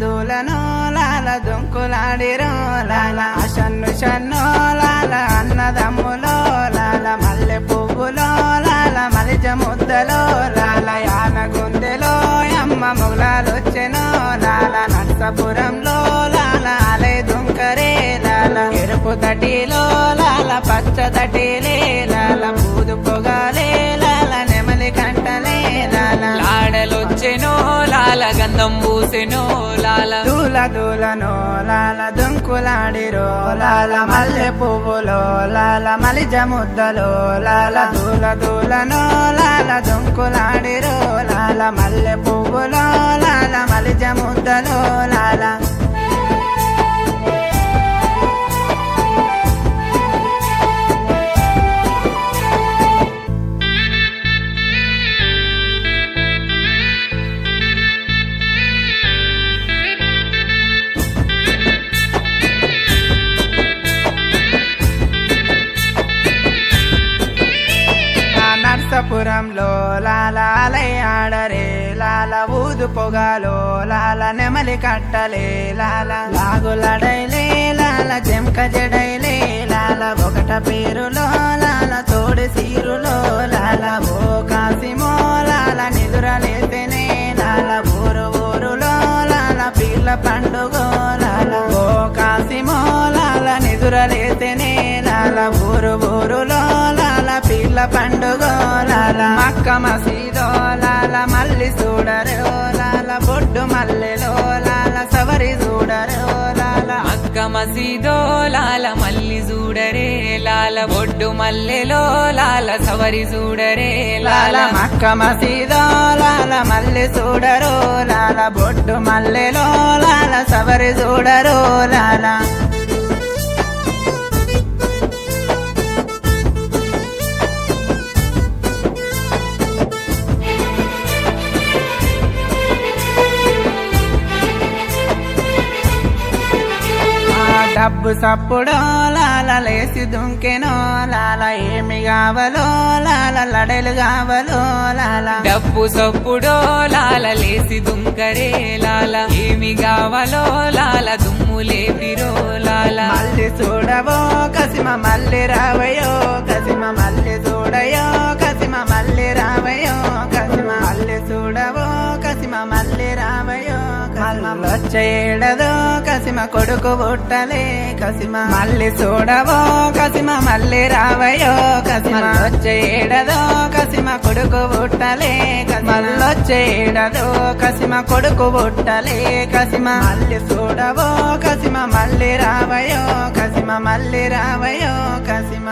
దూలనో లాల దుంకులాడిరో లాల షన్ను షన్నో లాల అన్నదమ్ములో లాల మల్లె పువ్వులో లాల మలిజ ముద్దలో లాల యాన గుందెలో అమ్మ మొగలాలొచ్చెనో లాల నర్సపురంలో లాల అలే దుంకరే లాల ఎరుపు తటిలో లాల పచ్చ తటిలే లాల పూదు పొగాలే లాల నెమలి కంటలే లాల లాడలొచ్చెనో లాల గంధం పూసెనో లాల దూల దూలనో లాల దుంకులాడిరో లాల మల్లె పువ్వులో లాల మలిజ ముద్దలో లాల దూల దూలనో లాల దుంకులాడిరో లాల మల్లె పువ్వులో లాల మలిజ ముద్దలో లాల నర్సపురంలో లాల ఆడరే లాల ఊదు పొగాలో లాల నెమలి కట్టలే లాల లాగులడైలే లాల జంక జడైలే లాల ఒకట పేరులో లాల తోడి సీరులో లాల ఓ కాసిమో లాల నిదురలేతేనే లాల ఊరు ఊరులో లాల పీర్ల పండుగో లాల ఓ కాసిమో లాల నిదురలేతేనే లాల ఊరు ఊరులో లాల పీర్ల పండుగో లాల మక్క మసీదో లాల మల్లి చూడరో లాల బొడ్డు మల్లెలో లాల సవరి చూడరో లాల అక్క మసీదో లాల మల్లి చూడరే లాల బొడ్డు మల్లెలో లాల సవరి చూడరే లాల లాల మక్క మసీదో లాల మల్లి చూడరో లాల బొడ్డు మల్లెలో లాల సవరి చూడరో లాల డబ్బు సప్పుడో లాల లేసి దుంకెనో లాల ఏమి కావలో లాల లడలు కావలో లాల డబ్బు సప్పుడో లాల లేసి దుంకరే లాల ఏమి కావాలో లాల దుమ్ము లేపిరో లాల మళ్ళీ చూడవో కసిమ మళ్ళీ రావయో కసిమ మళ్ళీ చూడయో కసిమ మళ్ళీ రావయో కసిమ మళ్ళీ చూడవో కసిమ మళ్ళీ రావయో మళ్ళొచ్చేడదో కసిమ కొడుకు పుట్టలే కసిమ మళ్ళీ చూడవో కసిమ మళ్ళీ రావయో కసిమ వచ్చేడదో కసిమ కొడుకు పుట్టలే మళ్ళొచ్చేడదో కసిమ కొడుకు పుట్టలే కసిమ మళ్ళీ చూడవో కసిమ మళ్ళీ రావయో కసిమ మళ్ళీ రావయో కసిమ